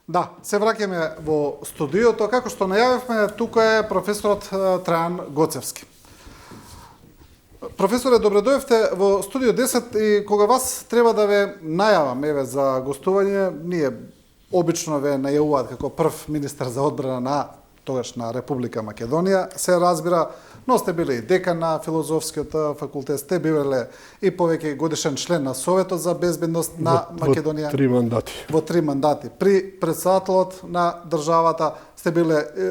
Да, се враќаме во студиото. Како што најавивме, тука е професорот Трајан Гоцевски. Професоре, добре дојавте во студио 10 и кога вас треба да ве најавам за гостување, ние обично ве најавуваат како прв министар за одбрана на тогашна Република Македонија, се разбира, но сте биле и декан на Филозофскиот факултет, сте биле и повеќе годишен член на Советот за безбедност на Македонија. Во 3 мандати. При председателот на државата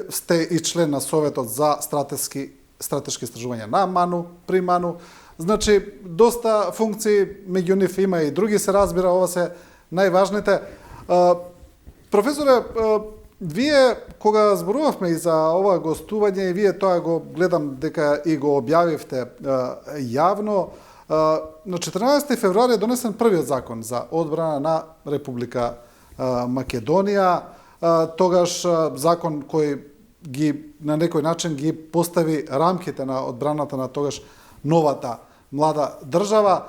сте и член на Советот за стратешки истражувања на МАНУ, при МАНУ. Значи, доста функции, меѓу нив има и други, се разбира, ова се најважните. Професоре, вие, кога зборувавме и за ова гостување, и вие тоа го гледам дека и го објавивте јавно, на 14 февруари е донесен првиот закон за одбрана на Република Македонија. Тогаш закон кој на некој начин ги постави рамките на одбраната на тогаш новата млада држава.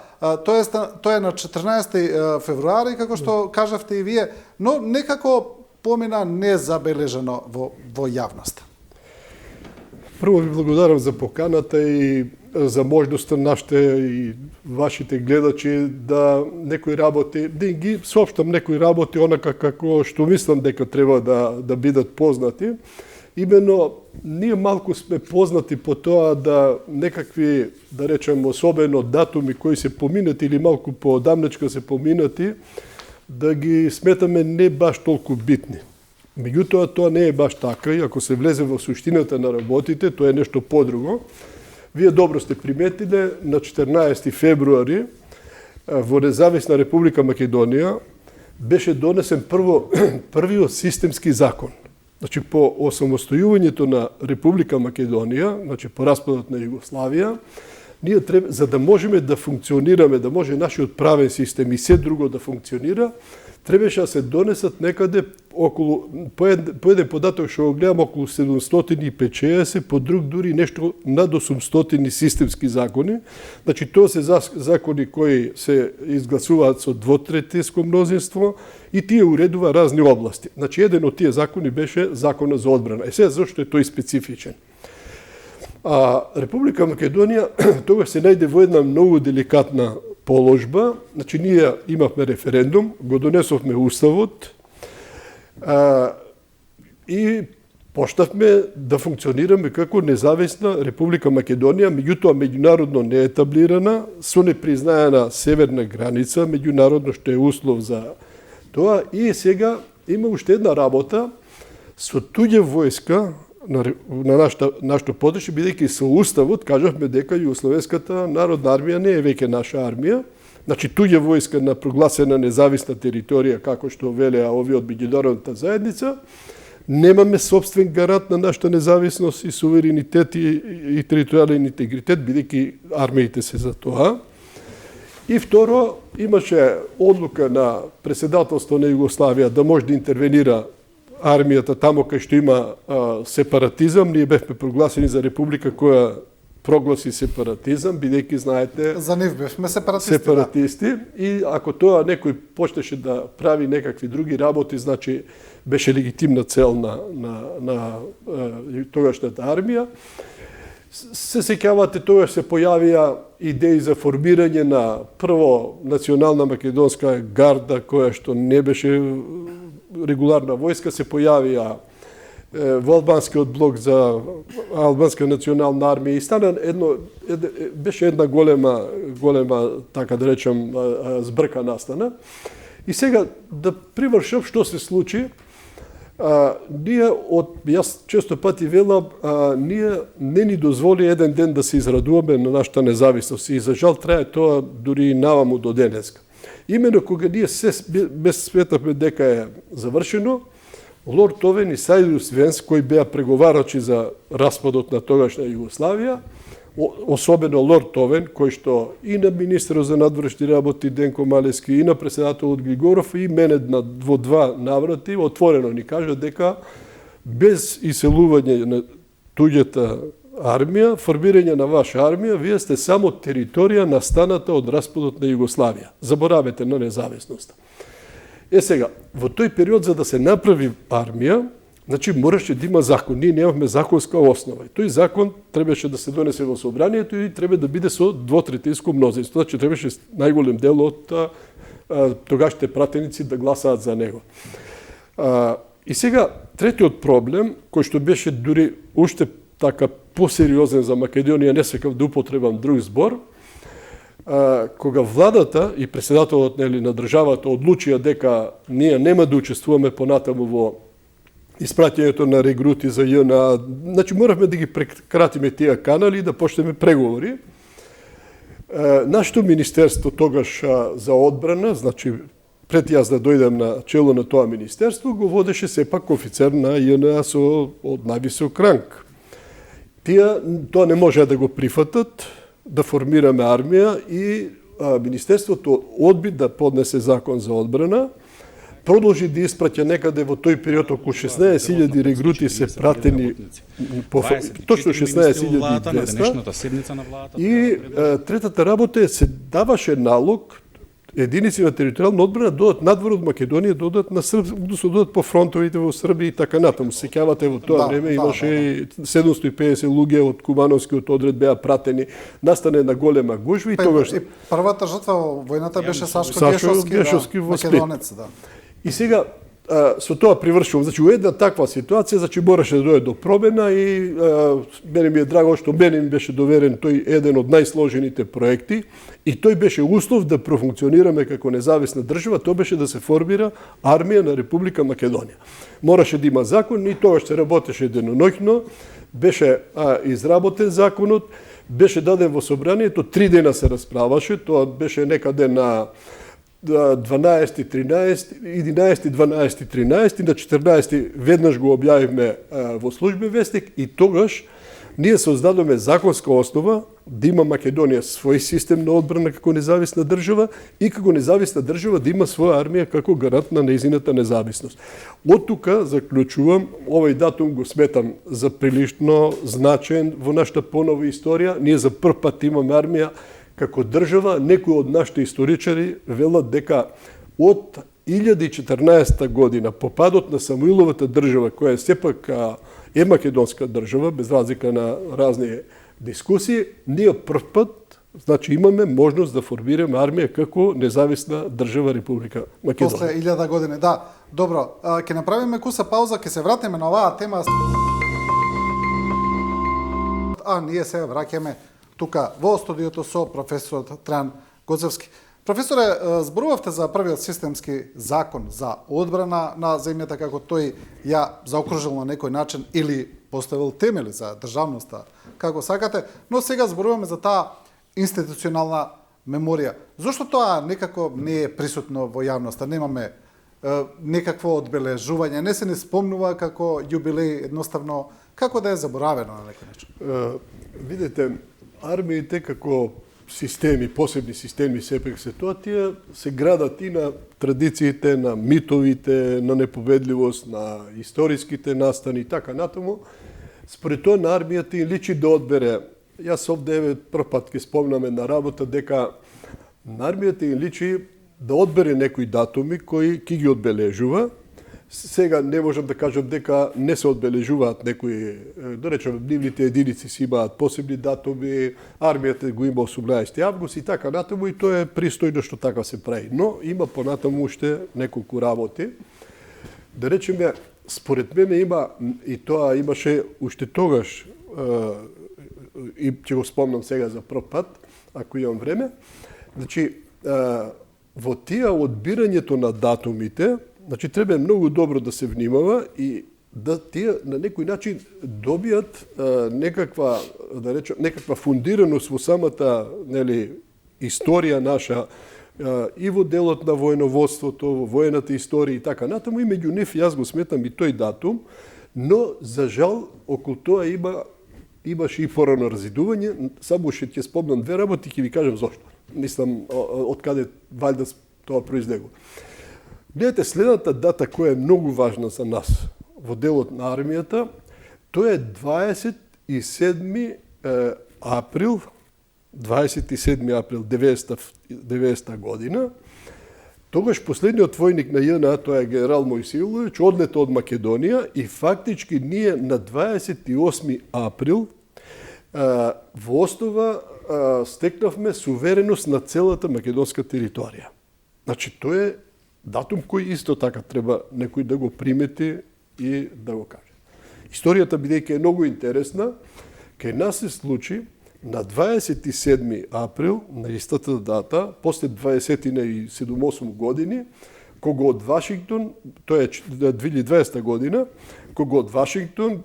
Тоа е на 14 февруари, како што кажавте и вие, но некако помина незабележано во јавноста. Прво ви благодарам за поканата и за можноста нашите и вашите гледачи да некои работи, да ги соопштам некои работи онака како што мислам дека треба да бидат познати. Имено, ние малку сме познати по тоа да некакви, да речем, особено датуми кои се поминати или малку поодамнечка се поминати, да ги сметаме не баш толку битни. Меѓутоа, тоа не е баш така и ако се влезе во суштината на работите, тоа е нешто подруго. Вие добро сте приметиле, на 14 февруари во Независна Република Македонија беше донесен првиот системски закон. Значи, по осамостојувањето на Република Македонија, значи по распадот на Југославија, ние треба, за да можеме да функционираме, да може нашиот правен систем и се друго да функционира, требаше да се донесат некаде околу, по еден податок што го гледам, околу 750, по друг дури нешто над 800 системски закони. Значи, тоа се закони кои се изгласуваат со двотретинско мнозинство и тие уредува разни области. Значи, еден од тие закони беше Законот за одбрана. Сега, зашто е тој специфичен? Република Македонија тогаш се најде во една многу деликатна положба. Значи, ние имавме референдум, го донесовме уставот и почнавме да функционираме како независна Република Македонија, меѓутоа меѓународно неетаблирана, со непризнаена северна граница, меѓународно што е услов за тоа. И сега има уште една работа со туѓа војска на нашето подручје, бидејќи со уставот кажавме дека Југословенската народна армија не е веќе наша армија, значи туѓа војска на прогласена независна територија, како што велеа овие од меѓународната заедница, немаме собствен гарант на нашата независност и суверенитет и територијален интегритет, бидејќи армиите се за тоа. И второ, имаше одлука на председателство на Југославија да може да интервенира армијата тамо кај што има сепаратизам. Ние бевме прогласени за република која прогласи сепаратизам, бидејќи знаете за нив бевме сепаратисти. И ако тоа некој почнеше да прави некакви други работи, значи беше легитимна цел на тогашната армија. Се сеќавате, тогаш се појавија идеи за формирање на прво национална македонска гарда, која што не беше регуларна војска, се појавија во албанскиот блок за албанска национална армија и стана беше една голема, така да речем, збрка настана. И сега да привршам што се случи. Јас често пати велам, ние не ни дозволи еден ден да се израдуваме на нашата независност и за жал трае тоа дури и наваму до денеска. Имено кога ние светавме дека е завршено, Лорд Овен и Сајдус Венс, кои беа преговарачи за распадот на тогашна Југославија, особено Лорд Овен, кој што и на министерот за надворешни работи Денко Малески, и на председателот Григоров, и мене во два наврати, отворено ни кажа дека без иселување на туѓата армија, формирање на ваша армија, вие сте само територија настаната од распадот на Југославија. Заборавете на независноста. Сега, во тој период за да се направи армија, значи мораше да има закон. Ние немавме законска основа. И тој закон требаше да се донесе во собранието и треба да биде со двотретинско мнозинство. Значи требаше најголем дел од тогашните пратеници да гласаат за него. И сега, третиот проблем, кој што беше дури уште така посериозен за Македонија, не сакав да употребам друг збор, кога владата и председателот на државата одлучија дека ние нема да учествуваме понатаму во испраќањето на регрути за ЈНА, значи моравме да ги прекратиме тие канали и да почнеме преговори. Нашето министерство тогаш за одбрана, значи пред јас да дојдем на чело на тоа министерство, го водеше сепак офицер на ЈНА од највисок ранг. Тие тоа не можеа да го прифатат, да формираме армија и министерството одби да поднесе закон за одбрана, продолжи да испраќа некаде во тој период околу 16.000 регрути се пратени, точно 16.200. И третата работа е се даваше налог единици на територијална одбрана додат надвор од Македонија, додат на односно додат по фронтовите во Србија и така натаму. Сеќавате во тоа време имаше 750 луѓе од кубановскиот одред беа пратени, настане една голема гужва и тогаш првата жртва во војната беше Сашко Гешовски во Сплит. македонец, да. И сега со тоа привршувам, значи во една таква ситуација, значи мораше да дојде до промена и мене ми е драго што мене ми беше доверен тој еден од најсложените проекти и тој беше услов да профункционираме како независна држава, тоа беше да се формира армија на Република Македонија. Мораше да има закон и тогаш се работеше деноноќно, беше изработен законот, беше даден во собранието, 3 дена се расправаше, тоа беше некаде на 12, 13, 11, 12, 13, на 14 веднаш го објавивме во службен вестник и тогаш ние создадоме законска основа да има Македонија свој систем на одбрана како независна држава и како независна држава да има своја армија како гарант на нејзината независност. Од тука заклучувам, овој датум го сметам за прилично значен во нашата понова историја. Ние за прв пат имаме армија како држава. Некои од нашите историчари велат дека од 1014 година, по падот на Самуиловата држава, која е сепак е македонска држава, без разлика на разни дискусии, ние прв пат, значи имаме можност да формираме армија како независна држава Република Македонија. После 1000 години, да. Добро, ќе направиме куса пауза, ќе се вратиме на оваа тема. Ние се враќаме тука во студиото со професорот Трајан Гоцевски. Професоре, зборувавте за првиот системски закон за одбрана на земјата, како тој ја заокружил на некој начин или поставил темели за државноста, како сакате, но сега зборуваме за таа институционална меморија. Зошто тоа некако не е присутно во јавноста? Немаме некакво одбележување, не се не спомнува како јубилеј, едноставно, како да е заборавено на некој начин? Видете, армиите како системи, посебни системи сепак се тоа, тие се градат и на традициите, на митовите, на непобедливост, на историските настани и така натаму. Според тоа на армијата им личи да одбере. Јас овде прв пат ќе спомнам една работа дека на армијата им личи да одбере некои датуми кои ќе ги одбележува. Сега не можам да кажам дека не се одбележуваат некои, да речем, нивните единици си имаат посебни датуми, армијата го има 18 август и така натаму, и тоа е пристојно што така се прави. Но има понатаму уште неколку работи. Да речеме, според мене има, и тоа имаше уште тогаш, и ќе го спомнам сега за прв пат, ако имам време, значи, во тие одбирањето на датумите, значи треба многу добро да се внимава и да тие на некој начин добијат некаква, да речем, некаква фундираност во самата, нели, историја наша и во делот на војноводството, во воената историја и така натаму, и меѓу нив јас го сметам и тој датум, но за жал околу тоа имаше и порано разидување. Само уште ќе спомнам две работи, ќе ви кажам зошто. Мислам од каде валјда тоа произлегува. Гледате, следната дата која е многу важна за нас во делот на армијата, тоа е 27 април 90 година. Тогаш последниот војник на ЈНА, тоа е генерал Мојсиловиќ, одлета од Македонија и фактички ние на 28 април во основа стекнавме сувереност на целата македонска територија. Значи, тоа е датум кој исто така треба некој да го примети и да го каже. Историјата, бидејќи е многу интересна, кај нас се случи на 27 април, на истата дата, после 27-8 години, кога од Вашингтон, тоа е 2020 година, кога од Вашингтон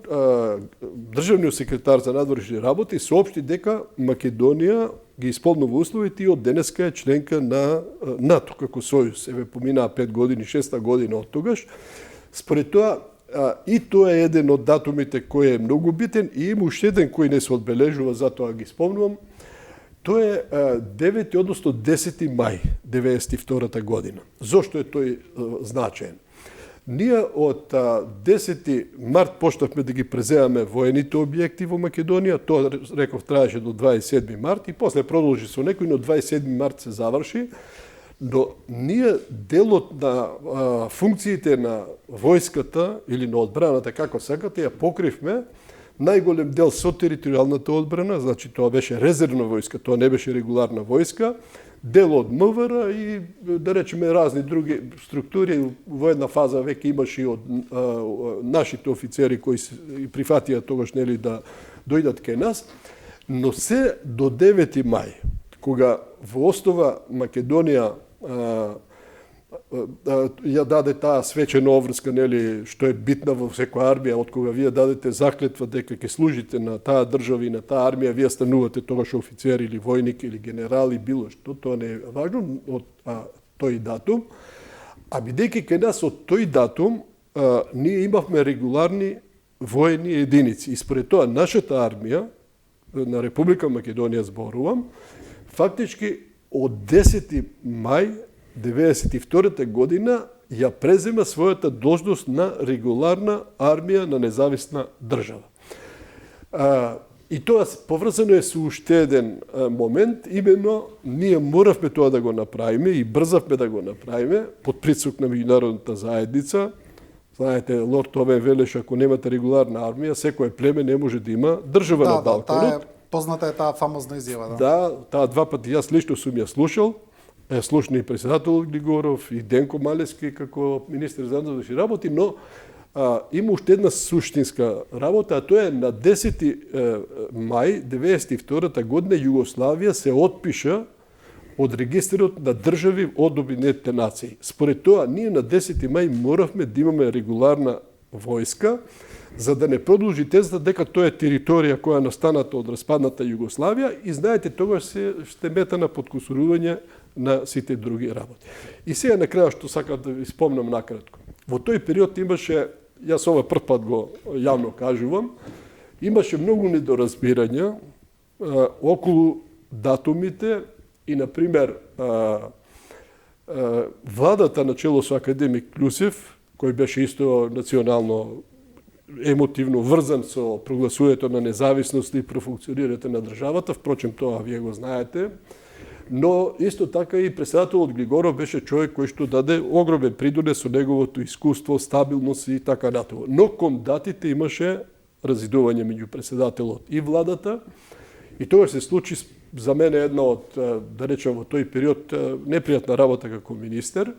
државниот секретар за надворешни работи соопшти дека Македонија ги исполнува условите и од денеска е членка на НАТО како сојуз. Еве поминаа 5 години, 6 година од тогаш. Според тоа, и тоа е еден од датумите кој е многу битен и има уште еден кој не се одбележува, затоа ги спомнувам. Тоа е 9, односно 10 мај 92 година. Зошто е тој значаен? Ние од 10 март почнавме да ги преземаме воените објекти во Македонија, тоа реков траеше до 27 март и после продолжи со некој, но 27 март се заврши. Но ние делот на функциите на војската или на одбраната, како сакате, ја покривме најголем дел со територијалната одбрана, значи тоа беше резервна војска, тоа не беше регуларна војска, дел од МВР и, да речеме, разни други структури. Во една фаза веќе имаше и од нашите офицери кои прифатија тогаш нели да дојдат кај нас, но се до 9 мај, кога во основа Македонија ја даде таа свечена обврска, нели, што е битна во секоја армија, од кога вие дадете заклетва дека ќе служите на таа држава и на таа армија, вие станувате тогаш офицер или војник или генерал и било што, тоа не е важно од тој датум. А бидејќи кај нас од тој датум ние имавме регуларни воени единици и според тоа нашата армија на Република Македонија зборувам, фактички од 10 мај 1992 година ја презема својата должност на регуларна армија на независна држава. И тоа поврзано е со уште еден момент, именно ние моравме тоа да го направиме и брзавме да го направиме под притисок на меѓународната заедница. Знаете, Лорд Овен велеше, ако немате регуларна армија, секое племе не може да има држава на Балканот. Позната е таа фамозна изјава. Да, таа два пати јас лично сум ја слушал. Слушна и председател Глигоров, и Денко Малески како министер за надворешни работи, но има уште една суштинска работа, а тоа е на 10 мај 1992 година Југославија се отпиша од регистарот на држави од Обединетите нации. Според тоа, ние на 10 мај моравме да имаме регуларна војска, за да не продолжи тезата дека тоа е територија која е настаната од распадната Југославија и знаете, тогаш се ще мета на подкусурување на сите други работи. И сега на крај што сакам да ви спомнам накратко. Во тој период имаше, јас ова прв пат го јавно кажувам, имаше многу недоразбирања околу датумите и, например, владата на чело со академик Клюсев, кој беше исто национално емотивно врзан со прогласувањето на независност и профункционирањето на државата, впрочем тоа вие го знаете, но исто така и председателот Глигоров беше човек кој што даде огромен придонес со неговото искуство, стабилност и така натаму. Но кон датите имаше разидување меѓу председателот и владата и тоа се случи за мене една од, да речем, во тој период непријатна работа како министер.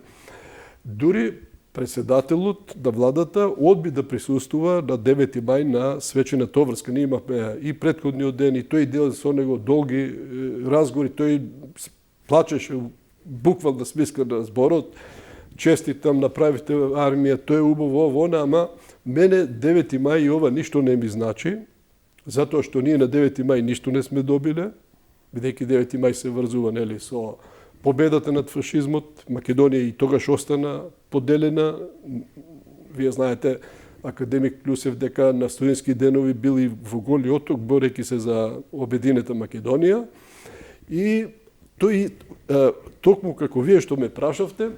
Дури председателот на владата одби да присуствува на 9 мај на свечената обврска. Ние имавме и претходниот ден и тој дел со него долги разговори. Тој плачеше буквална смиска на зборот. Честитам, направивте армија, тоа е убаво, она, ама мене 9 мај и ова ништо не ми значи, затоа што ние на 9 мај ништо не сме добиле, бидејќи 9 мај се врзува, нели, со победата над фашизмот. Македонија и тогаш остана поделена. Вие знаете, академик Клюсев дека на студентски денови били во Голи оток, борејќи се за обединета Македонија. И тој, токму како вие што ме прашавте,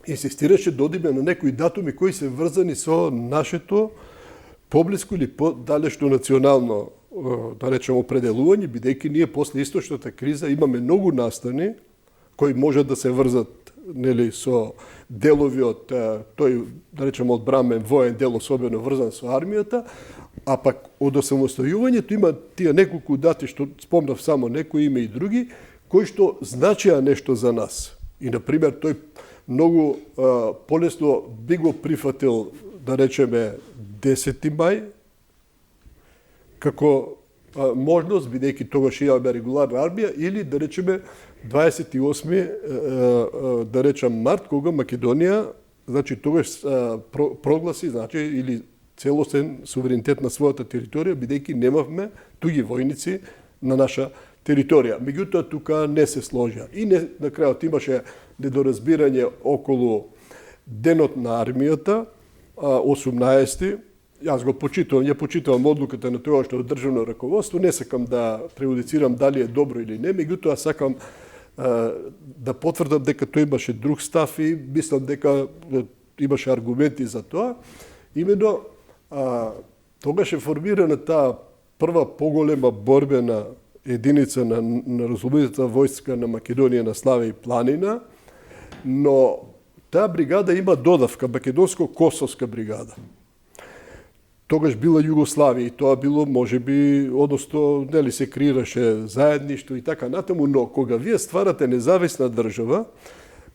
инсистираше да одиме на некои датуми кои се врзани со нашето поблиско или подалечно национално, да речем, определување, бидејќи ние после источната криза имаме многу настани кои можат да се врзат нели со делови од тој, да речеме, одбрамен воен дел, особено врзан со армијата, а пак од осамостојувањето има тие неколку дати што спомнав само некои, има и други, кои што значеа нешто за нас. И на пример тој многу полесно би го прифатил, да речеме, 10. мај како можност, бидејќи тогаш имаме регуларна армија, или да речеме 28. да речем март, кога Македонија, значи тогаш прогласи, значи или целосен суверенитет на својата територија, бидејќи немавме туги војници на наша територија. Меѓутоа тука не се сложија. И на крајот имаше недоразбирање околу денот на армијата, 18. Јас го почитувам, ја почитувам одлуката на тогашното државно раководство, не сакам да преюдицирам дали е добро или не, меѓутоа сакам да потврдам дека тој имаше друг став и мислам дека имаше аргументи за тоа. Имено тогаш е формирана таа прва поголема борбена единица на разлободителната војска на Македонија на Славе и Планина, но таа бригада има додавка, македонско-косовска бригада. Тогаш била Југославија и тоа било, можеби, одnosno, нели се креираше заедништво и така натаму, но кога вие стварате независна држава,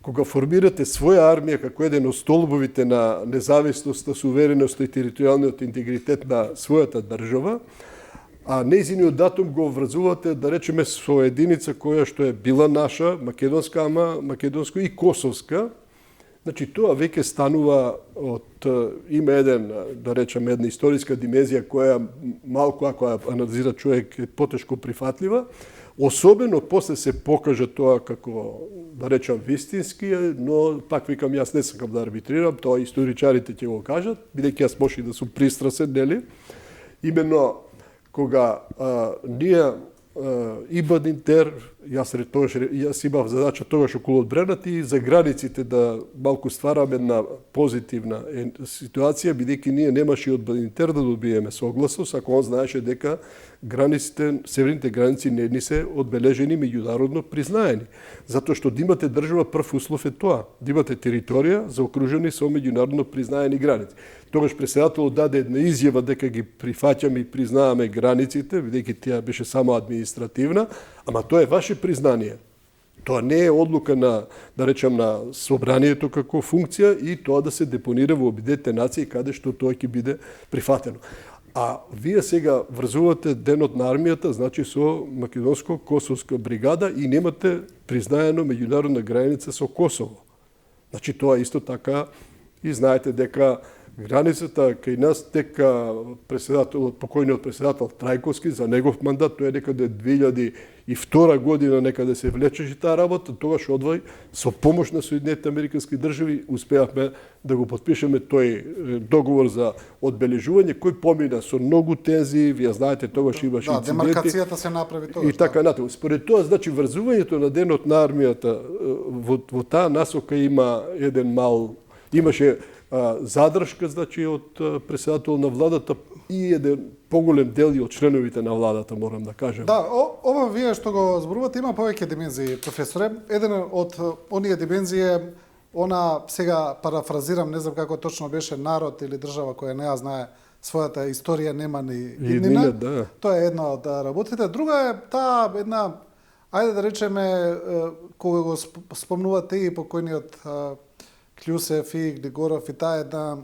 кога формирате своја армија како еден од столбовите на независноста, сувереноста и територијалниот интегритет на својата држава, а нејзиниот датум го врзувате, да речеме, со единица која што е била наша, македонска, ама македонско и косовска, значи тоа веќе станува има еден, да речеме, една историска димензија која малку, ако ја анализира човек, е потешко прифатлива. Особено после се покажа тоа како, да речам, вистински, но пак викам, јас не сакам да арбитрирам, тоа историчарите ќе го кажат, бидејќи јас може да сум пристрасен, нели? Именно кога ние и Бадинтер, јас имав задача тогаш околу одбраната и за границите да малку ствараме една позитивна ситуација, бидејќи ние немаше од Бадинтер да добиеме согласност, ако он знаеше дека границите, северните граници не ни се одбележени меѓународно признаени. Затоа што да имате држава, прв услов е тоа, да имате територија заокружени со меѓународно признаени граници. Тогаш председателот даде една изјава дека ги прифаќаме и признаваме границите, бидејќи таа беше само административна, ама тоа е ваше признание. Тоа не е одлука на, да речем, на собранието како функција и тоа да се депонира во Обединетите нации каде што тоа ќе биде прифатено. А вие сега врзувате денот на армијата, значи со македонско-косовска бригада и немате признаено меѓународна граница со Косово. Значи тоа исто така и знаете дека границата кај нас дека председателот, покојниот председател Трајковски, за негов мандат, тој е некаде 2002 година некаде се влечеше таа работа, тогаш одвај со помош на Соединетите американски држави успеавме да го подпишеме тој договор за одбележување кој помина со многу тензии, вие знаете тогаш имаше инциденти. Да, демаркацијата се направи тогаш. И така натаму. Според тоа, значи врзувањето на денот на армијата во таа насока имаше задршка, значи, од председател на владата и еден поголем дел и од членовите на владата, морам да кажем. Да, ова вие што го зборувате има повеќе димензии, професоре. Еден од оние димензии е она, сега парафразирам, не знам како точно беше, народ или држава која не ја знае својата историја, нема ни иднина. Да. Тоа е една од работите. Друга е таа една, ајде да речеме, кога го спомнувате и покојниот Клјусев и Глигоров и таа една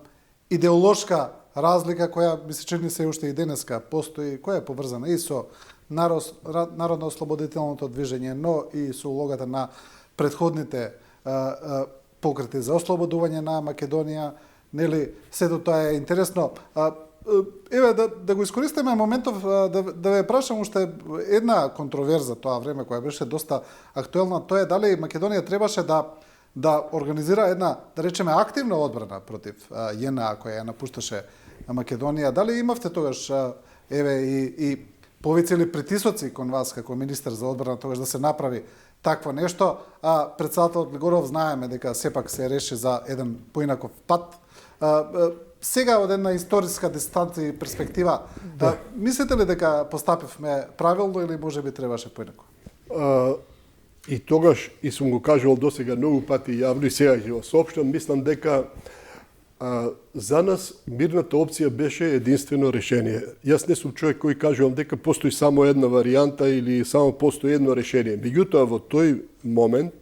идеолошка разлика која ми се чини се уште и денеска постои, која е поврзана и со народно-ослободителното движење, но и со улогата на претходните покрети за ослободување на Македонија, нели, сето тоа е интересно. Еве да го искористиме моментов да ве прашам уште една контроверза тоа време која беше доста актуелна, тоа е дали Македонија требаше да организира една, да речеме, активна одбрана против ЈНА која ја напушташе Македонија. Дали имавте тогаш и повици или притисоци кон вас како министер за одбрана тогаш да се направи такво нешто, а председателот Глигоров знаеме дека сепак се реши за еден поинаков пат. Сега од една историска дистанца и перспектива, мислите ли дека постапивме правилно или можеби требаше поинако? И тогаш, и сум го кажувал досега многу пати јавно и сега ќе го соопштам, мислам дека за нас мирната опција беше единствено решение. Јас не сум човек кој кажувам дека постои само една варијанта или само постои едно решение. Меѓутоа, во тој момент,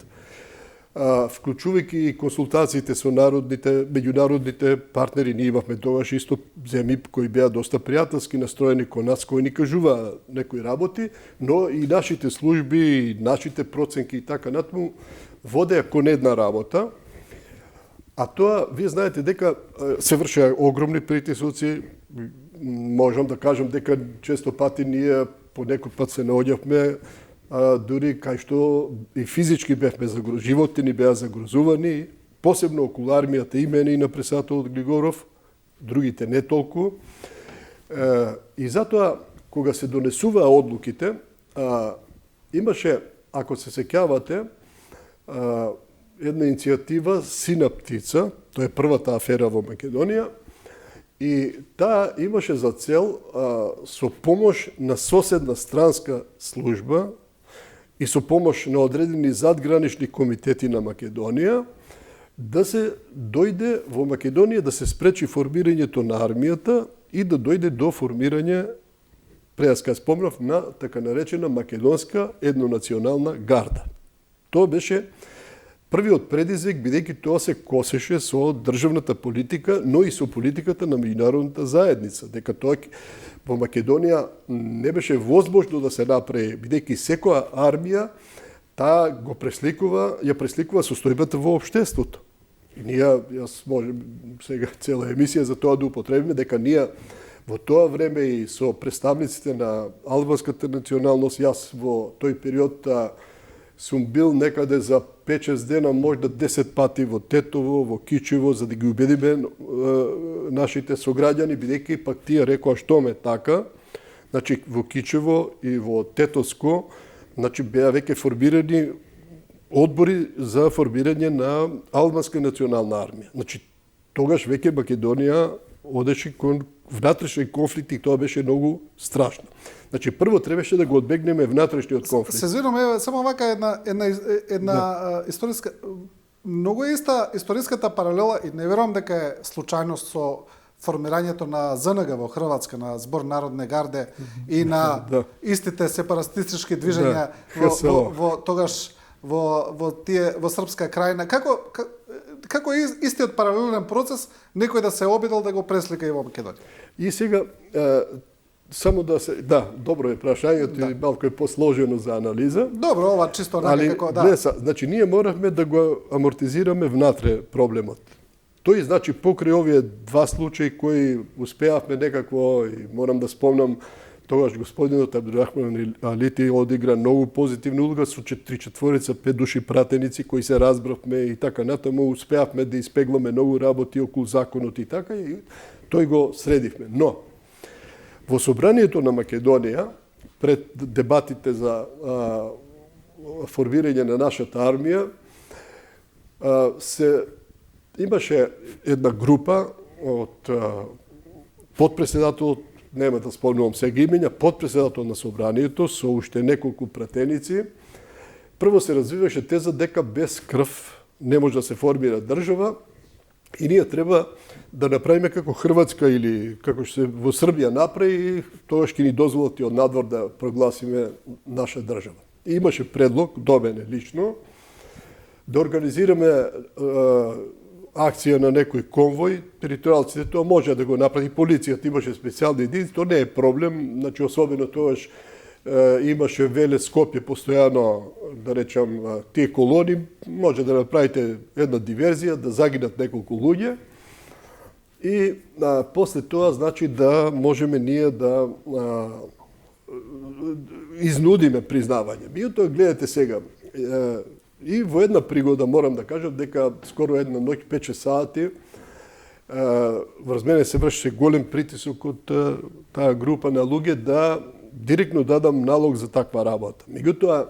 вклучувајќи и консултациите со меѓународните партнери, ние имавме тогаш исто земји кои беа доста пријателски настроени кон нас, кои ни кажуваа некои работи, но и нашите служби, и нашите проценки и така натаму водеа кон една работа. А тоа, вие знаете дека се вршеа огромни притисоци, можам да кажам дека често пати ние по некој пат се наоѓавме дури кај што и физички бевме загрозувани, животите ни беа загрозувани, посебно околу армијата и мене и на председателот Глигоров, другите не толку. И затоа, кога се донесуваа одлуките, имаше, ако се сеќавате, една иницијатива Сина птица, тоа е првата афера во Македонија, и таа имаше за цел со помош на соседна странска служба и со помош на одредени задгранични комитети на Македонија да се дојде во Македонија да се спречи формирањето на армијата и да дојде до формирање, преска спомнав, на така наречена македонска еднонационална гарда. Тоа беше првиот предизвик, бидејќи тоа се косеше со државната политика, но и со политиката на меѓународната заедница, дека тоа во Македонија не беше возможно да се направи, бидејќи секоја армија таа ја пресликува состојбата во општеството. И ние, јас можем сега цела емисија за тоа да употребиме, дека ние во тоа време и со представниците на албанската националност, јас во тој период сум бил некаде за 5-6 дена, можда 10 пати во Тетово, во Кичево, за да ги убедиме нашите сограѓани, бидејќи пак тие рекоа што ме така. Значи, во Кичево и во Тетовско, значи, беа веќе формирани одбори за формирање на албанска национална армија. Значи, тогаш веќе Македонија одеше кон внатрешни конфликти и тоа беше многу страшно. Значи, прво требаше да го одбегнеме внатрешниот конфликт. Се извинувам, само вака една историска, многу е иста историската паралела и не верувам дека е случајност со формирањето на ЗНГ во Хрватска, на Збор народне гарде и на истите сепаратистички движења во тогаш во Српска крајна. Како е истиот паралелен процес некој да се обидел да го преслика и во Македонија? И сега, само да се... Да, добро е прашањето и малку е посложено за анализа. Добро, ова чисто некако, да. Глеса, значи, ние моравме да го амортизираме внатре проблемот. Тој, значи, покрај овие два случаи кои успеавме некакво, и морам да спомнам, тогаш господинот Абдурахман Алити одигра многу позитивна улога со 3-4-5 души пратеници кои се разбравме и така натаму, успеавме да испегламе многу работи околу законот и така, и тој го средивме. Но, во собранието на Македонија, пред дебатите за формирање на нашата армија, имаше една група од подпредседателот, нема да спомнувам сега имења, подпредседател на собранието со уште неколку пратеници. Прво се развиваше теза дека без крв не може да се формира држава и ние треба да направиме како Хрватска или како што се во Србија направи, тоа ќе ни дозволат и од надвор да прогласиме наша држава. И имаше предлог, до мене лично, да организираме акција на некој конвој, територијалците тоа може да го направи, полицијата имаше специјални единици, тоа не е проблем, значи особено тоаш имаше Веле Скопје постојано, да речам, тие колони, може да направите една диверзија, да загинат неколку луѓе и после тоа значи да можеме ние да изнудиме признавање. Меѓутоа, гледате сега, и во една пригода морам да кажам дека скоро една ноќ 5-6 сати врз мене се вршеше голем притисок од таа група на луѓе да директно дадам налог за таква работа. Меѓутоа,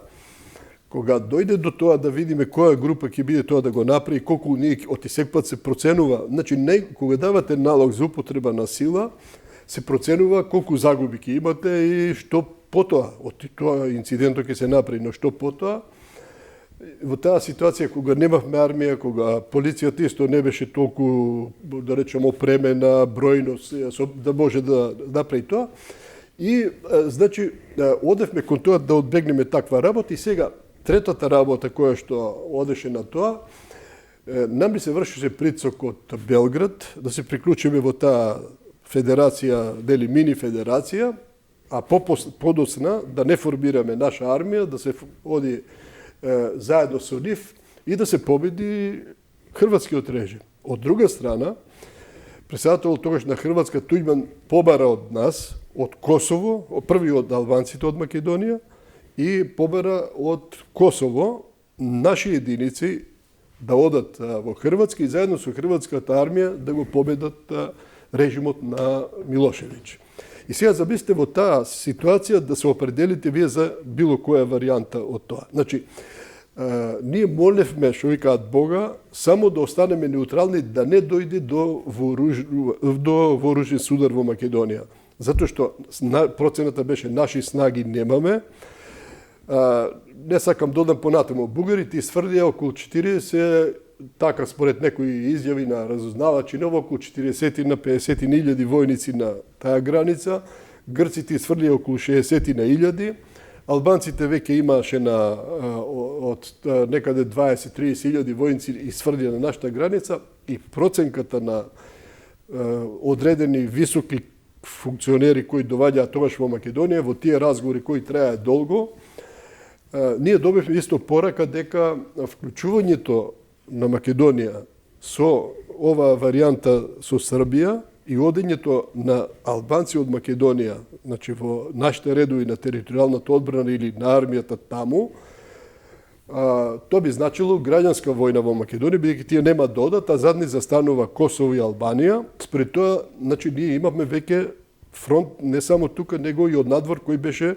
кога дојде до тоа да видиме која група ќе биде тоа да го направи, колку ние од секој пат се проценува, значи кога давате налог за употреба на сила, се проценува колку загуби ќе имате и што потоа од тоа инцидентот ќе се направи, но што потоа во таа ситуација кога немавме армија, кога полицијата исто не беше толку, да речем, опремена, бројност, да може да направи тоа. И, значи, одевме кон тоа да одбегнеме таква работа и сега третата работа која што одеше на тоа, нам би се вршеше притисок од Белград да се приклучиме во таа федерација, дели мини федерација, а подоцна да не формираме наша армија, да се оди заедно со нив и да се победи хрватскиот режим. Од друга страна, председател тогаш на Хрватска Туѓман побара од нас, од Косово, први од албанците од Македонија, и побара од Косово наши единици да одат во Хрватска и заедно со хрватската армија да го победат режимот на Милошевиќ. И сега замислите во таа ситуација да се определите вие за било која варијанта од тоа. Значи, ние молевме, што викаат Бога, само да останеме неутрални, да не дојде до вооружен судар во Македонија. Затоа што процената беше наши снаги немаме. Не сакам додам понатаму. Бугарите исфрлија околу 40, така според некои изјави на разузнавачи, околу 40 на 50 илјади војници на таа граница. Грците исфрлија околу 60 на илјади. Албанците веќе имаше од некаде 20-30 илјади војници исфрлија на нашата граница и проценката на одредени високи функционери кои доваѓаат тогаш во Македонија, во тие разговори кои траја долго, ние добивме исто порака дека вклучувањето на Македонија со оваа варијанта со Србија и одењето на албанци од Македонија, значи во нашите редови на територијалната одбрана или на армијата таму, тоа би значило граѓанска војна во Македонија, бидејќи тие нема да одат, а задни застанува Косово и Албанија. Според тоа, значи, ние имавме веќе фронт не само тука, него и од надвор кој беше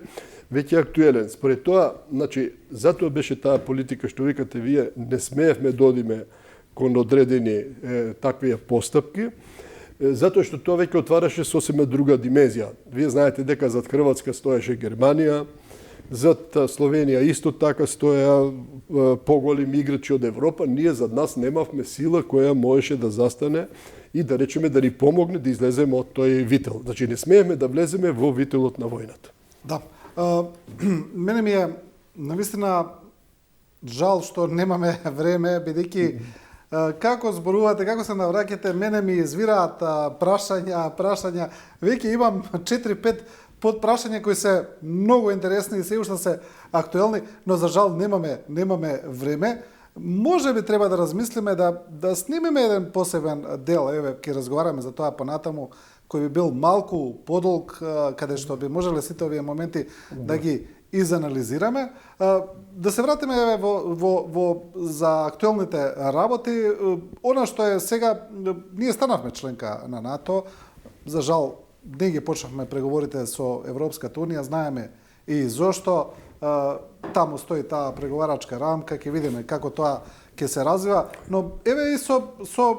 веќе актуелен. Според тоа, значи, затоа беше таа политика што викате вие, не смеевме да одиме кон одредени такви постапки, затоа што тоа веќе отвараше сосема друга димензија. Вие знаете дека зад Хрватска стоеше Германија, зад Словенија исто така стоја поголеми играчи од Европа. Ние зад нас немавме сила која можеше да застане и да речеме да ни помогне да излеземе од тој вител. Значи не смееме да влеземе во вителот на војната. Да. Мене ми е навистина жал што немаме време, бидејќи како зборувате, како се навраќате, мене ми извираат прашања. Веќе имам 4-5 подпрашања кои се многу интересни и се уште се актуелни, но за жал немаме време. Може би треба да размислиме да снимеме еден посебен дел, еве ќе разговараме за тоа понатаму, кој би бил малку подолг, каде што би можеле сите овие моменти да ги изанализираме. Да се вратиме за актуелните работи. Она што е сега, ние станавме членка на НАТО, за жал не ги почнавме преговорите со Европската унија, знаеме и зошто. Таму стои таа преговарачка рамка, ќе видиме како тоа ќе се развива, но еве и со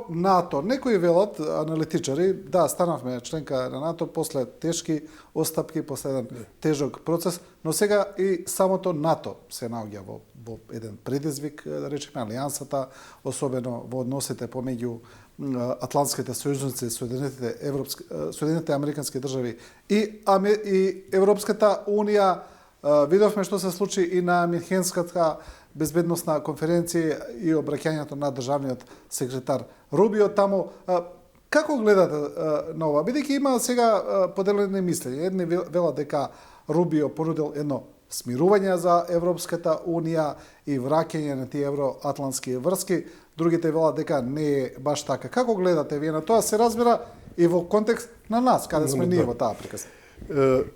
НАТО. Некои велат, аналитичари, да, станавме членка на НАТО после тешки остапки, после еден тежок процес, но сега и самото НАТО се наоѓа во еден предизвик, да речеме, алијансата, особено во односите помеѓу Атлантските сојузници, Соединетите Американски држави и Европската унија. Видовме што се случи и на Минхенската безбедносна конференција и обраќањето на државниот секретар Рубио таму. Како гледате на ова? Бидејќи има сега поделени мислења. Едни велат дека Рубио понудил едно смирување за Европската унија и враќање на тие евроатлантски врски. Другите велат дека не е баш така. Како гледате вие на тоа? Се разбира и во контекст на нас, каде сме ние во таа приказна.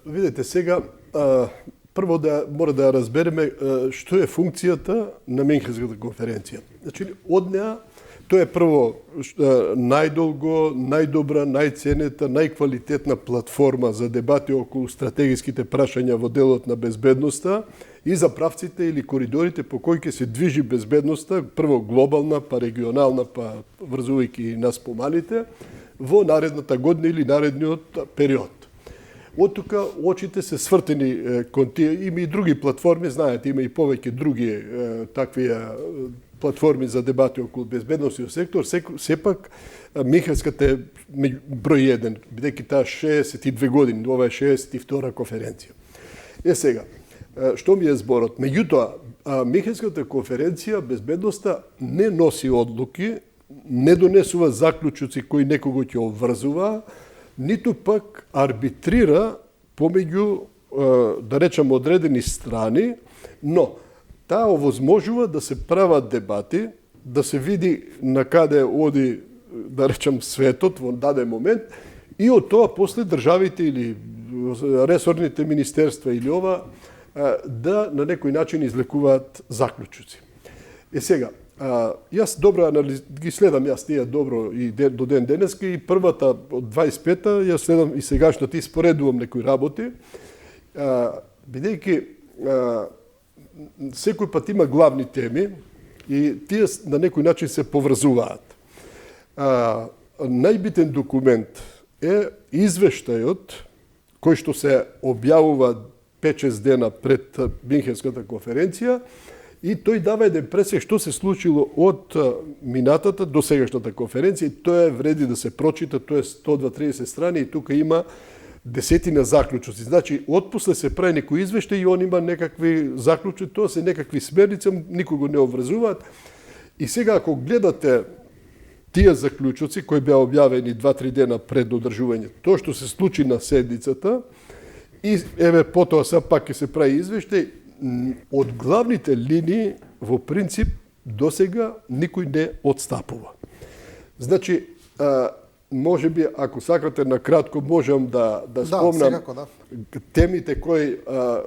Видете, сега прво мора да разбереме што е функцијата на Минхенската конференција. Значи, од неа, тоа е прво најдолго, најдобра, најценета, најквалитетна платформа за дебати околу стратегиските прашања во делот на безбедноста и за правците или коридорите по кои ќе се движи безбедноста, прво глобална, па регионална, па врзувајќи нас помалите, во наредната година или наредниот период. Од тука очите се свртени кон тие. Има и други платформи, знаете, има и повеќе други такви платформи за дебати околу безбедносниот сектор. Сепак Минхенската е број 1, бидејќи таа 62 години, ова е 62-ра конференција. Сега, што ми е зборот? Меѓутоа, Минхенската конференција безбедноста не носи одлуки, не донесува заклучоци кои некого ќе обврзува, ниту пак арбитрира помеѓу, да речем, одредени страни, но таа овозможува да се прават дебати, да се види на каде оди, да речем, светот во даден момент, и од тоа после државите или ресорните министерства или ова, да на некој начин излекуваат заклучоци. Сега, јас добро ги следам јас тие добро и до ден денеска, и првата од 25-та јас следам и сегашната, и споредувам некои работи, бидејќи секој пат има главни теми и тие на некој начин се поврзуваат. Најбитен документ е извештајот кој што се објавува 5-6 дена пред Минхенската конференција, и тој дава еден пресек што се случило од минатата до сегашната конференција, и тоа вреди да се прочита, тоа е 120-30 страни, и тука има десетина заклучоци. Значи, отпосле се прави некој извештај и он има некакви заклучоци, тоа се некакви смерници, никого не обврзуваат. И сега, ако гледате тие заклучоци кои беа објавени 2-3 дена пред одржување, тоа што се случи на седницата, и еве потоа са пак ќе се прави извештај, од главните линии во принцип досега никој не отстапува. Значи, може би, ако сакате накратко, можам да спомнам темите кои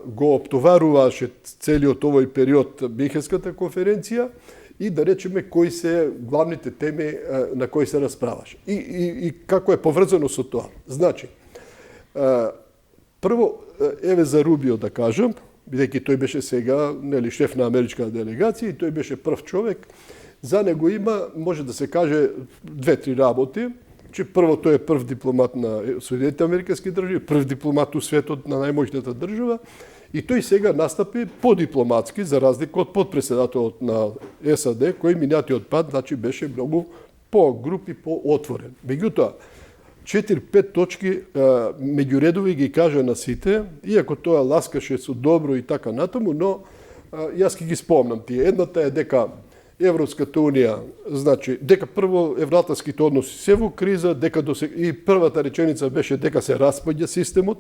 го оптоваруваше целиот овој период Минхенската конференција, и да речеме кои се главните теми на кои се расправаше. И како е поврзано со тоа. Значи, прво, еве за Рубио да кажам, бидејќи тој беше сега шеф на америчка делегација и тој беше прв човек. За него има, може да се каже, 2-3 работи. Че прво, тој е прв дипломат на Соединетите американски држави, прв дипломат у светот на најмоќната држава, и тој сега настапи подипломатски, за разлика од подпредседателот на САД, кој минатиот пат, значи, беше многу по-груп и по-отворен. Меѓутоа, 4-5 точки меѓуредови ги кажа на сите, иако тоа ласкаше со добро и така натаму, но јас ќе ги спомнам тие. Едната е дека Европската унија, значи, дека прво евроатлантските односи се во криза, дека и првата реченица беше дека се распаѓа системот.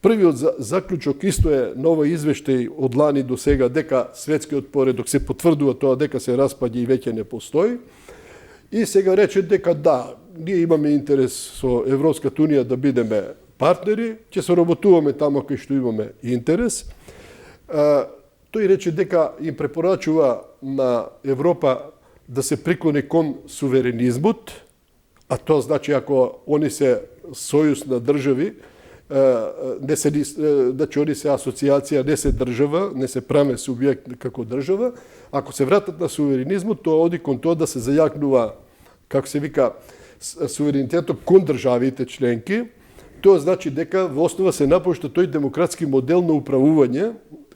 Првиот заклучок исто е нова извештај од лани до сега дека светскиот поредок се потврдува тоа дека се распаѓа и веќе не постои. И сега рече дека да, ние имаме интерес со Европската унија да бидеме партнери, ќе се работуваме тамо кај што имаме интерес. Тој рече дека им препорачува на Европа да се приклони кон суверенизмот, а тоа значи ако они се сојуз на држави, значи они се асоциација, не се држава, не се праве субјект како држава, ако се вратат на суверенизмот, тоа оди кон тоа да се зајакнува, како се вика, суверенитетот кон државите членки. Тоа значи дека во основа се напушта тој демократски модел на управување,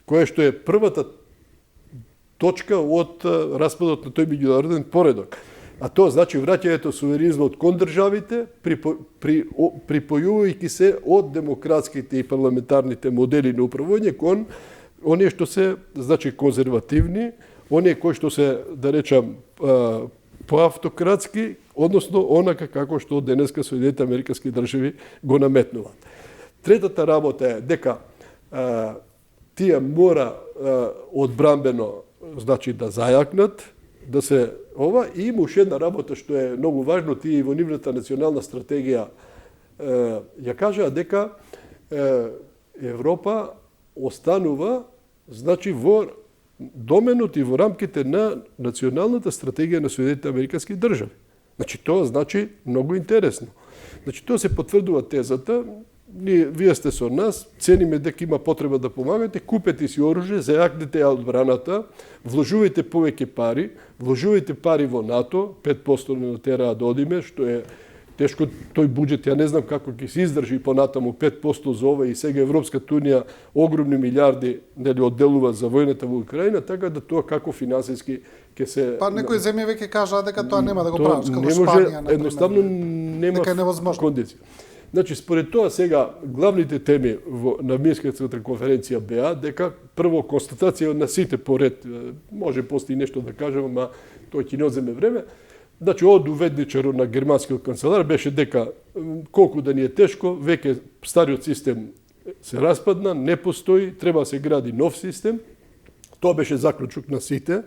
која што е првата точка од распадот на тој меѓународен поредок. А тоа значи враќањето суверенизмот кон државите, припојувајќи се од демократските и парламентарните модели на управување кон оние што се, значи, конзервативни, оние кои што се, да речам, поавтократски, односно онака како што денеска Соединетите американски држави го наметнуваат. Третата работа е дека тие мора одбрамбено, значи, да зајакнат, да се ова, и има уште една работа што е многу важно, тие во нивната национална стратегија ја кажаа дека Европа останува, значи, во доменот и во рамките на националната стратегија на Соединетите американски држави. Значи, тоа значи многу интересно. Значи, тоа се потврдува тезата, вие сте со нас, цениме дека има потреба да помагате, купете си оружје, зајакнете ја одбраната, вложувајте повеќе пари, вложувајте пари во НАТО, 5% на тераа да одиме, што е тешко тој буџет, ја не знам како ќе се издржи понатаму 5% за ова и сега Европската унија огромни милиарди нели одделува за војната во Украина, така да тоа како финансиски ќе се Па некои земји веќе кажаа дека тоа нема да го тоа прават, како не може, Шпанија, например. едноставно нема дека е невозможно. кондиција. Значи, според тоа сега, главните теми на Минската конференција беа дека прво констатација на сите поред, може после и нешто да кажем, ама тој ќе не одземе време. Значи, од уведничарот на германскиот канцелар беше дека колку да ни е тешко, веќе стариот систем се распадна, не постои, треба да се гради нов систем. Тоа беше заклучок на сите.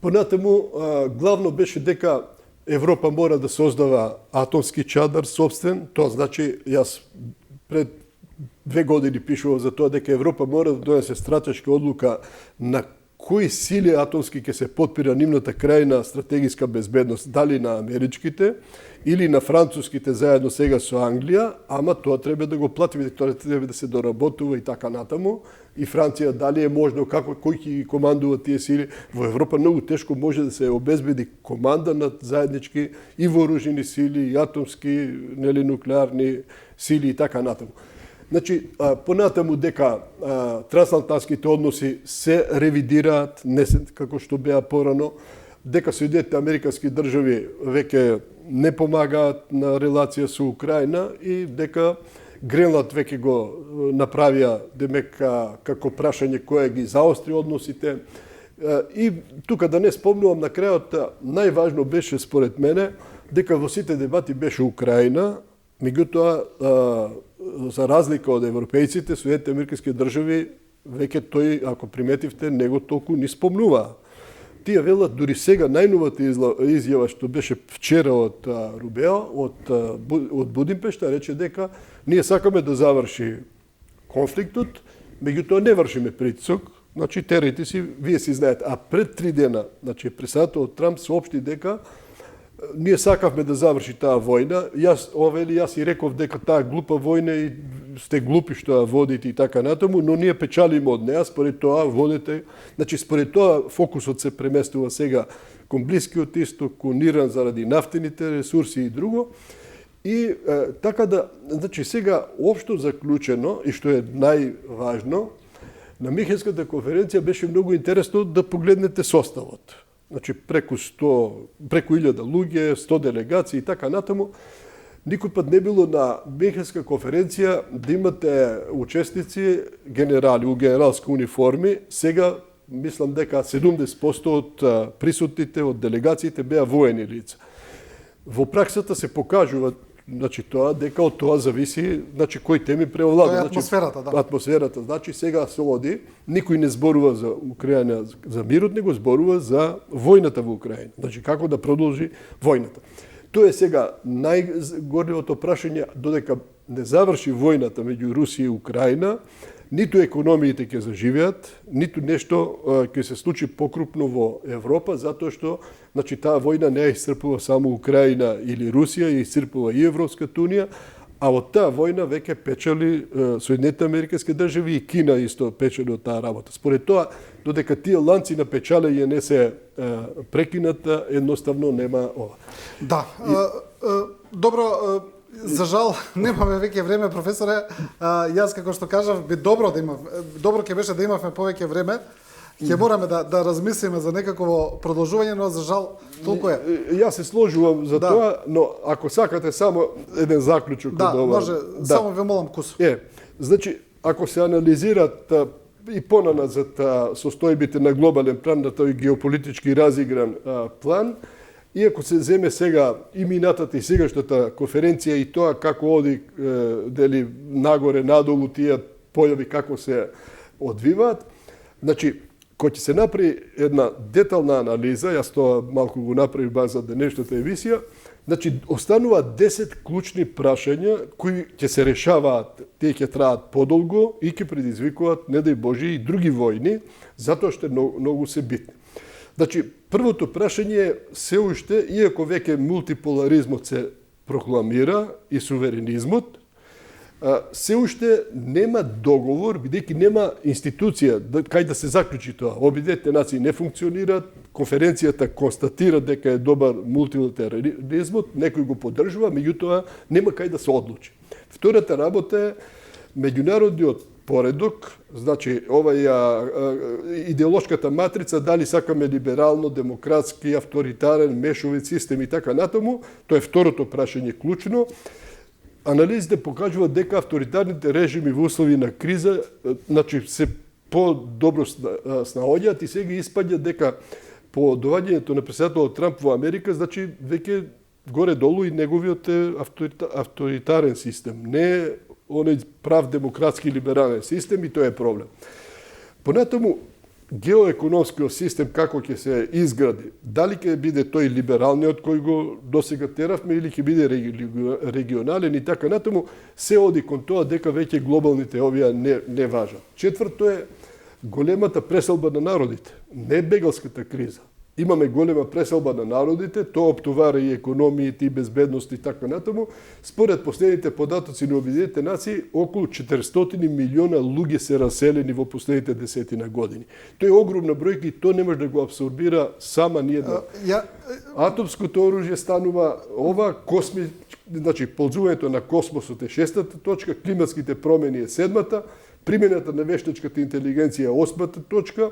Понатаму, главно беше дека Европа мора да создава атомски чадар собствен. Тоа значи, јас пред 2 години пишував за тоа дека Европа мора да донесе стратешка одлука на кои сили атомски ќе се подпира нивната крајна стратегиска безбедност, дали на америчките или на француските заедно сега со Англија, ама тоа треба да го платиме, тоа треба да се доработува и така натаму. И Франција дали е можно, како, кој ќе ги командува тие сили. Во Европа многу тешко може да се обезбеди команда над заеднички и вооружени сили, и атомски, нели нуклеарни сили и така натаму. Значи, понатаму дека трансатлантските односи се ревидираат, не се како што беа порано, дека Соединетите американски држави веќе не помагаат на релација со Украина и дека Гренланд веќе го направија демека како прашање кое ги заостри односите. И тука да не спомнувам на крајот, најважно беше според мене дека во сите дебати беше Украина, меѓутоа за разлика од европејците, Соединетите американски држави веќе тој, ако приметивте, него толку не спомнуваа. Тие велат дури сега најновата изјава што беше вчера од Рубео, од Будимпешта, рече дека ние сакаме да заврши конфликтот, меѓутоа не вршиме притисок, значи терете си, вие си знаете. А пред 3 дена, значи председателот Трамп соопшти дека ние сакавме да заврши таа војна. Јас и реков дека таа глупа војна и сте глупи што ја водите и така натаму, но ние печалиме од неа, според тоа водите, значи според тоа фокусот се преместува сега кон Блискиот исток, кон Иран заради нафтените ресурси и друго. И така да, значи сега општо заклучено и што е најважно, на Михенската конференција беше многу интересно да погледнете составот. Значи преку 1000 луѓе, 100 делегации и така натаму. Никој пат не било на Михенска конференција да имате учесници генерали у генералски униформи. Сега мислам дека 70% од присутните од делегациите беа воени лица. Во праксата се покажува значи тоа дека од тоа зависи значи кои теми преовладува. Тоа е атмосферата, значи, да. Атмосферата, значи сега се оди, никој не зборува за Украина, за мирот, него зборува за војната во Украина. Значи како да продолжи војната. Тоа е сега најгорливото прашање, додека не заврши војната меѓу Русија и Украина, ниту економиите ќе заживеат, ниту нешто ќе се случи покрупно во Европа, затоа што значи таа војна не ја исцрпува само Украина или Русија, ја исцрпува и Европската унија, а од таа војна веќе печали Соединетите американски држави и Кина исто печели од таа работа. Според тоа, додека тие ланци на печалење не се прекината, едноставно нема ова. Да. Добро, за жал немаме веќе време, професоре. Јас како што кажав, би добро ќе беше да имавме повеќе време. Ќе мораме да размислиме за некакво продолжување, но за жал толку е. Јас се сложувам за тоа, но ако сакате само еден заклучок да, од ова. може, само ве молам кус. Значи, ако се анализират и понаназад состојбите на глобален план, на тој геополитички разигран план, и ако се земе сега и минатата и сегашната конференција и тоа како оди дели нагоре надолу тие појави како се одвиваат, значи кој ќе се направи една детална анализа, јас тоа малку го направив база денешната емисија, значи остануваат 10 клучни прашања кои ќе се решаваат, тие ќе траат подолго и ќе предизвикуваат, не дај Боже, и други војни, затоа што многу се битни. Значи, првото прашање е се уште, иако веќе мултиполаризмот се прокламира и суверенизмот, се уште нема договор, бидејќи нема институција кај да се заклучи тоа. Обединетите нации не функционираат, конференцијата констатира дека е добар мултилатерализмот, некој го поддржува, меѓутоа нема кај да се одлучи. Втората работа е меѓународниот поредок, значи идеолошката матрица, дали сакаме либерално, демократски, авторитарен, мешовит систем и така натаму, тоа е второто прашање клучно. Анализите покажуваат дека авторитарните режими во услови на криза, значи се по-добро снаоѓаат и сега испаѓа дека по доваѓањето на претседателот Трамп во Америка, значи веќе горе-долу и неговиот е авторитарен систем, не оној прав демократски либерален систем и тоа е проблем. Понатаму, геоекономскиот систем како ќе се изгради, дали ќе биде тој либералниот кој го досега теравме или ќе биде регионален и така натаму, се оди кон тоа дека веќе глобалните овие не важат. Четврто е големата преселба на народите, не бегалската криза. Имаме голема преселба на народите, тоа оптовара и економиите, и безбедност и така натаму. Според последните податоци на Обединетите нации, околу 400 милиона луѓе се раселени во последните 10 години. Тоа е огромна бројка и тоа не може да го абсорбира сама ниедна. Атомското оружје станува значи ползувањето на космосот е 6-та точка, климатските промени е 7-та, примената на вештачката интелигенција е 8-та точка,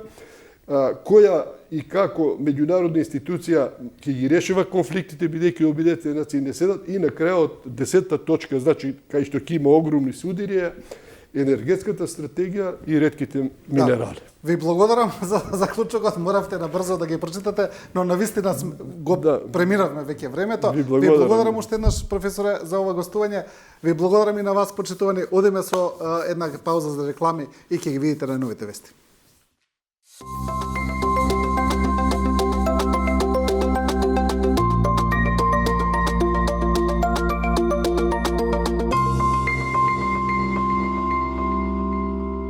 која и како меѓународна институција ќе ги решава конфликтите, бидејќи Обединетите нации не седат, и на крајот 10-та точка, значи кај што ќе има огромни судирија, енергетската стратегија и ретките минерали. Да. Ви благодарам за заклучокот, моравте набрзо да ги прочитате, но навистина го преминавме веќе времето. Ви благодарам уште еднаш, професоре, за ова гостување. Ви благодарам и на вас, почитувани. Одиме со една пауза за реклами и ќе ги видите на новите вести.